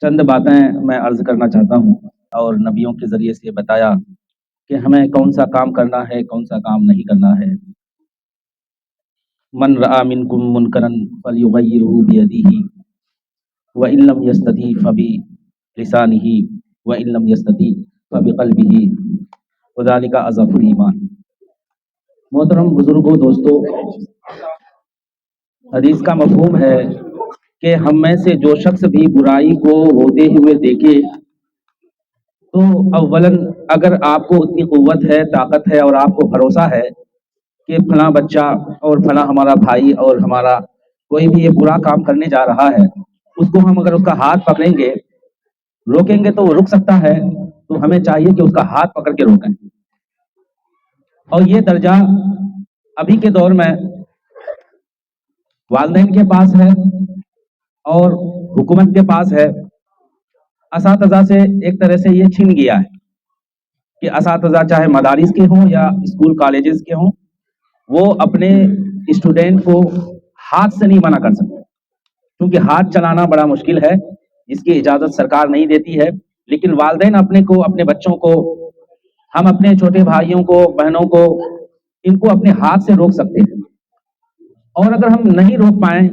چند باتیں میں عرض کرنا چاہتا ہوں اور نبیوں کے ذریعے سے بتایا کہ ہمیں کون سا کام کرنا ہے، کون سا کام نہیں کرنا ہے۔ من رأى منکم منکرا فلیغیرہ بیدہ وإن لم یستطع فبلسانہ وإن لم یستطع فبقلبہ وذلک اضعف الایمان۔ محترم بزرگوں، دوستو، حدیث کا مفہوم ہے کہ ہم میں سے جو شخص بھی برائی کو ہوتے ہوئے دیکھے تو اولاً اگر آپ کو اتنی قوت ہے، طاقت ہے اور آپ کو بھروسہ ہے کہ فلاں بچہ اور فلاں ہمارا بھائی اور ہمارا کوئی بھی یہ برا کام کرنے جا رہا ہے، اس کو ہم اگر اس کا ہاتھ پکڑیں گے، روکیں گے تو وہ رک سکتا ہے، تو ہمیں چاہیے کہ اس کا ہاتھ پکڑ کے روکیں۔ اور یہ درجہ ابھی کے دور میں والدین کے پاس ہے اور حکومت کے پاس ہے۔ اساتذہ سے ایک طرح سے یہ چھن گیا ہے کہ اساتذہ چاہے مدارس کے ہوں یا اسکول کالجز کے ہوں، وہ اپنے اسٹوڈنٹ کو ہاتھ سے نہیں منع کر سکتے، کیونکہ ہاتھ چلانا بڑا مشکل ہے، جس کی اجازت سرکار نہیں دیتی ہے۔ لیکن والدین اپنے بچوں کو، ہم اپنے چھوٹے بھائیوں کو، بہنوں کو، ان کو اپنے ہاتھ سے روک سکتے ہیں۔ اور اگر ہم نہیں روک پائیں،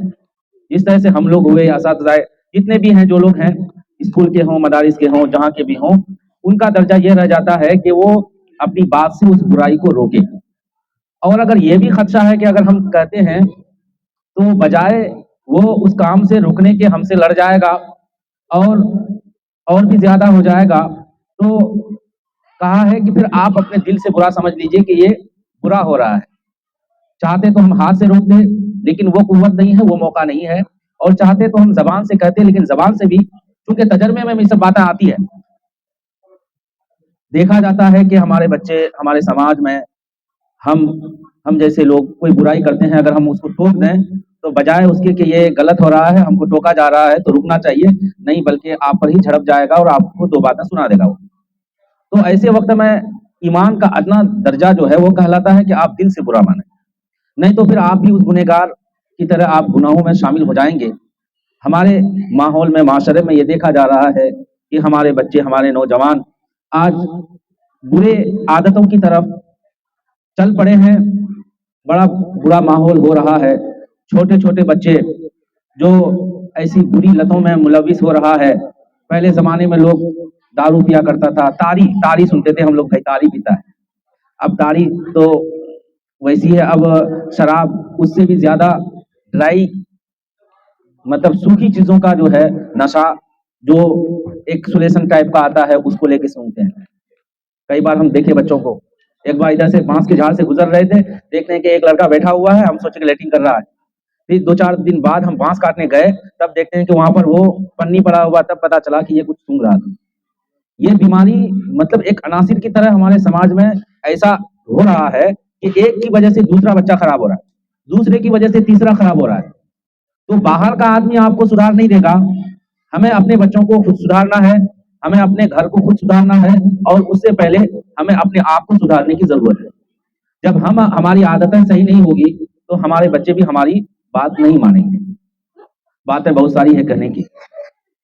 جس طرح سے ہم لوگ ہوئے، اساتذہ جتنے بھی ہیں، جو لوگ ہیں اسکول کے ہوں، مدارس کے ہوں، جہاں کے بھی ہوں، ان کا درجہ یہ رہ جاتا ہے کہ وہ اپنی بات سے اس برائی کو روکیں۔ اور اگر یہ بھی خدشہ ہے کہ اگر ہم کہتے ہیں تو بجائے وہ اس کام سے رکنے کے ہم سے لڑ جائے گا اور بھی زیادہ ہو جائے گا، تو کہا ہے کہ پھر آپ اپنے دل سے برا سمجھ لیجئے کہ یہ برا ہو رہا ہے۔ چاہتے تو ہم ہاتھ سے روک دیں، لیکن وہ قوت نہیں ہے، وہ موقع نہیں ہے، اور چاہتے تو ہم زبان سے کہتے، لیکن زبان سے بھی چونکہ تجربے میں یہ سب باتیں آتی ہے، دیکھا جاتا ہے کہ ہمارے بچے، ہمارے سماج میں ہم جیسے لوگ کوئی برائی کرتے ہیں، اگر ہم اس کو ٹوک دیں تو بجائے اس کے کہ یہ غلط ہو رہا ہے، ہم کو ٹوکا جا رہا ہے تو رکنا چاہیے، نہیں بلکہ آپ پر ہی جھڑپ جائے گا اور آپ کو دو باتیں سنا دے گا وہ۔ تو ایسے وقت میں ایمان کا ادنا درجہ جو ہے وہ کہلاتا ہے کہ آپ دل سے برا مانیں، نہیں تو پھر آپ بھی اس گنہگار کی طرح آپ گناہوں میں شامل ہو جائیں گے۔ ہمارے ماحول میں، معاشرے میں یہ دیکھا جا رہا ہے کہ ہمارے بچے، ہمارے نوجوان آج برے عادتوں کی طرف چل پڑے ہیں، بڑا برا ماحول ہو رہا ہے۔ چھوٹے چھوٹے بچے جو ایسی بری لتوں میں ملوث ہو رہا ہے۔ پہلے زمانے میں لوگ دارو پیا کرتا تھا، تاری سنتے تھے ہم لوگ، بھائی تاری پیتا ہے۔ اب تاری تو ویسی ہے، اب شراب اس سے بھی زیادہ ڈرائی، مطلب سوکھی چیزوں کا جو ہے نشہ، جو ایک سولیشن ٹائپ کا آتا ہے، اس کو لے کے سنتے ہیں۔ کئی بار ہم دیکھے بچوں کو، ایک بار ادھر سے بانس کے جھاڑ سے گزر رہے تھے، دیکھتے ہیں کہ ایک لڑکا بیٹھا ہوا ہے، ہم سوچے کہ لیٹنگ کر رہا ہے، پھر 2-4 دن بعد ہم بانس کاٹنے گئے، تب دیکھتے ہیں کہ وہاں پر وہ پنی پڑا ہوا، تب پتا چلا کہ یہ کچھ سونگ رہا تھا۔ یہ بیماری مطلب ایک عناصر کی طرح ہمارے سماج میں ایسا ہو رہا ہے کہ ایک کی وجہ سے دوسرا بچہ خراب ہو رہا ہے، دوسرے کی وجہ سے تیسرا خراب ہو رہا ہے۔ تو باہر کا آدمی آپ کو سدھار نہیں دے گا، ہمیں اپنے بچوں کو خود سدھارنا ہے، ہمیں اپنے گھر کو خود سدھارنا ہے، اور اس سے پہلے ہمیں اپنے آپ کو سدھارنے کی ضرورت ہے۔ جب ہماری عادتیں صحیح نہیں ہوگی تو ہمارے بچے بھی ہماری بات نہیں مانیں گے۔ باتیں بہت ساری ہے کہنے کی۔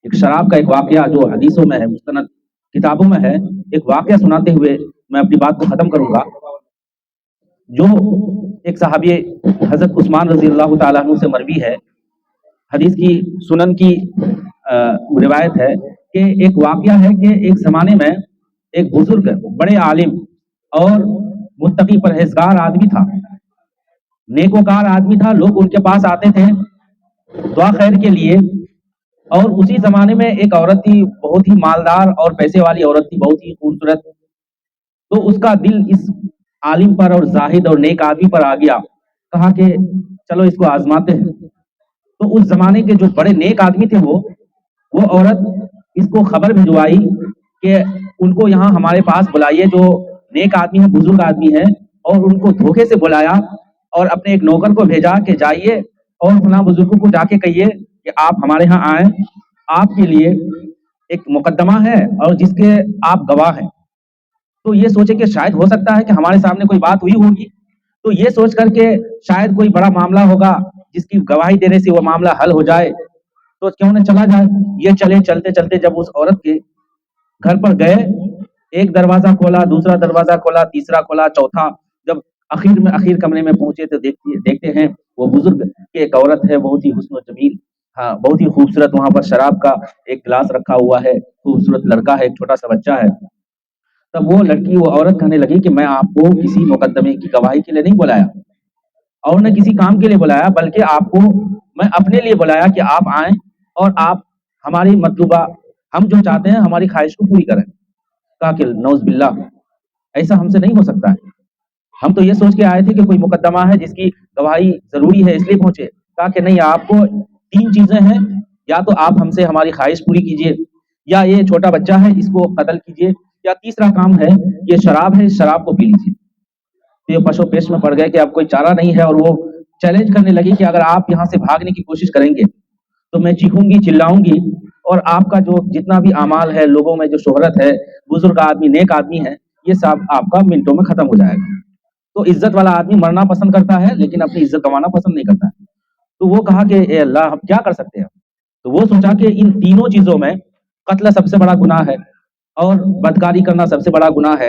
ایک شراب کا ایک واقعہ جو حدیثوں میں ہے، مستند کتابوں میں ہے، ایک واقعہ سناتے ہوئے میں اپنی بات کو ختم کروں گا۔ جو ایک صحابی حضرت عثمان رضی اللہ تعالیٰ عنہ سے مروی ہے، حدیث کی سنن کی روایت ہے کہ ایک واقعہ ہے کہ ایک زمانے میں ایک بزرگ، بڑے عالم اور متقی پرہیزگار آدمی تھا، نیکوکار آدمی تھا، لوگ ان کے پاس آتے تھے دعا خیر کے لیے۔ اور اسی زمانے میں ایک عورت تھی، بہت ہی مالدار اور پیسے والی عورت تھی، بہت ہی خوبصورت۔ تو اس کا دل اس عالم پر اور زاہد اور نیک آدمی پر آ گیا، کہا کہ چلو اس کو آزماتے ہیں۔ تو اس زمانے کے جو بڑے نیک آدمی تھے، وہ عورت اس کو خبر بھجوائی کہ ان کو یہاں ہمارے پاس بلائیے، جو نیک آدمی ہیں، بزرگ آدمی ہیں، اور ان کو دھوکے سے بلایا اور اپنے ایک نوکر کو بھیجا کہ جائیے اور فلاں بزرگوں کو جا کے کہیے کہ آپ ہمارے ہاں آئیں، آپ کے لیے ایک مقدمہ ہے اور جس کے آپ گواہ ہیں۔ تو یہ سوچے کہ شاید ہو سکتا ہے کہ ہمارے سامنے کوئی بات ہوئی ہوگی، تو یہ سوچ کر کے شاید کوئی بڑا معاملہ ہوگا جس کی گواہی دینے سے وہ معاملہ حل ہو جائے، تو کیوں نہ چلا جائے. یہ چلے چلتے چلتے جب اس عورت کے گھر پر گئے, ایک دروازہ کھولا, دوسرا دروازہ کھولا, تیسرا کھولا, چوتھا, جب آخر کمرے میں پہنچے تو دیکھتے ہیں وہ بزرگ کی ایک عورت ہے, بہت ہی حسن و جمیل, ہاں بہت ہی خوبصورت. وہاں پر شراب کا ایک گلاس رکھا ہوا ہے, خوبصورت لڑکا ہے, ایک چھوٹا سا بچہ ہے. تب وہ لڑکی, وہ عورت کہنے لگی کہ میں آپ کو کسی مقدمے کی گواہی کے لیے نہیں بلایا اور نہ کسی کام کے لیے بلایا, بلکہ آپ کو میں اپنے لیے بلایا کہ آپ آئیں اور آپ ہماری مطلوبہ, ہم جو چاہتے ہیں ہماری خواہش کو پوری کریں. کہا کہ نعوذ باللہ, ایسا ہم سے نہیں ہو سکتا ہے, ہم تو یہ سوچ کے آئے تھے کہ کوئی مقدمہ ہے جس کی گواہی ضروری ہے اس لیے پہنچے. کہا کہ نہیں, آپ کو 3 چیزیں ہیں, یا تو آپ ہم سے ہماری خواہش پوری کیجیے, یا یہ چھوٹا بچہ ہے اس کو قتل کیجیے, یا تیسرا کام ہے یہ شراب ہے, اس شراب کو پی لیجیے. تو یہ پشو پیش میں پڑ گئے کہ اب کوئی چارہ نہیں ہے, اور وہ چیلنج کرنے لگی کہ اگر آپ یہاں سے بھاگنے کی کوشش کریں گے تو میں چیخوں گی, چلاؤں گی, اور آپ کا جو جتنا بھی اعمال ہے, لوگوں میں جو شہرت ہے, بزرگ آدمی, نیک آدمی ہے, یہ سب آپ کا منٹوں میں ختم ہو جائے گا. تو عزت والا آدمی مرنا پسند کرتا ہے لیکن اپنی عزت گنوانا پسند نہیں کرتا ہے. تو وہ کہا کہ اے اللہ, ہم کیا کر سکتے ہیں. تو وہ سوچا کہ ان تینوں چیزوں میں قتل سب سے بڑا گناہ ہے, اور بدکاری کرنا سب سے بڑا گناہ ہے,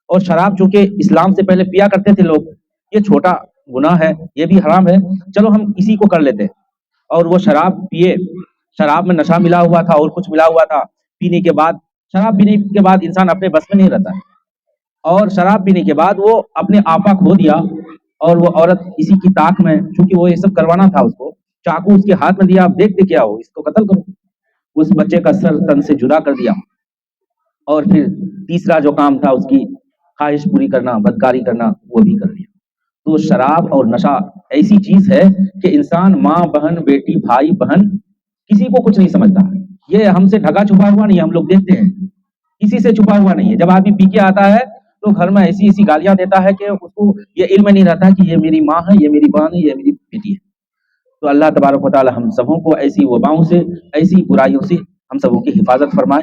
اور شراب چونکہ اسلام سے پہلے پیا کرتے تھے لوگ, یہ چھوٹا گناہ ہے, یہ بھی حرام ہے, چلو ہم اسی کو کر لیتے. اور وہ شراب پیے, شراب میں نشہ ملا ہوا تھا اور کچھ ملا ہوا تھا. پینے کے بعد, شراب پینے کے بعد انسان اپنے بس میں نہیں رہتا ہے, اور شراب پینے کے بعد وہ اپنے آپا کھو دیا. اور وہ عورت اسی کی طاق میں, چونکہ وہ یہ سب کروانا تھا اس کو, چاقو اس کے ہاتھ میں دیا, اب دیکھتے کیا ہو, اس کو قتل کرو. اس بچے کا سر تن سے جدا کر دیا. اور پھر تیسرا جو کام تھا اس کی خواہش پوری کرنا, بدکاری کرنا, وہ بھی کر لیا. تو شراب اور نشہ ایسی چیز ہے کہ انسان ماں بہن بیٹی بھائی بہن کسی کو کچھ نہیں سمجھتا. یہ ہم سے ڈھکا چھپا ہوا نہیں ہے, ہم لوگ دیکھتے ہیں کسی سے چھپا ہوا نہیں ہے. جب آدمی پی کے آتا ہے تو گھر میں ایسی ایسی گالیاں دیتا ہے کہ اس کو یہ علم نہیں رہتا کہ یہ میری ماں ہے, یہ میری بہن ہے, یہ میری بیٹی ہے. تو اللہ تبارک و تعالی ہم سبوں کو ایسی وباؤں سے, ایسی برائیوں سے ہم سبوں کی حفاظت فرمائے.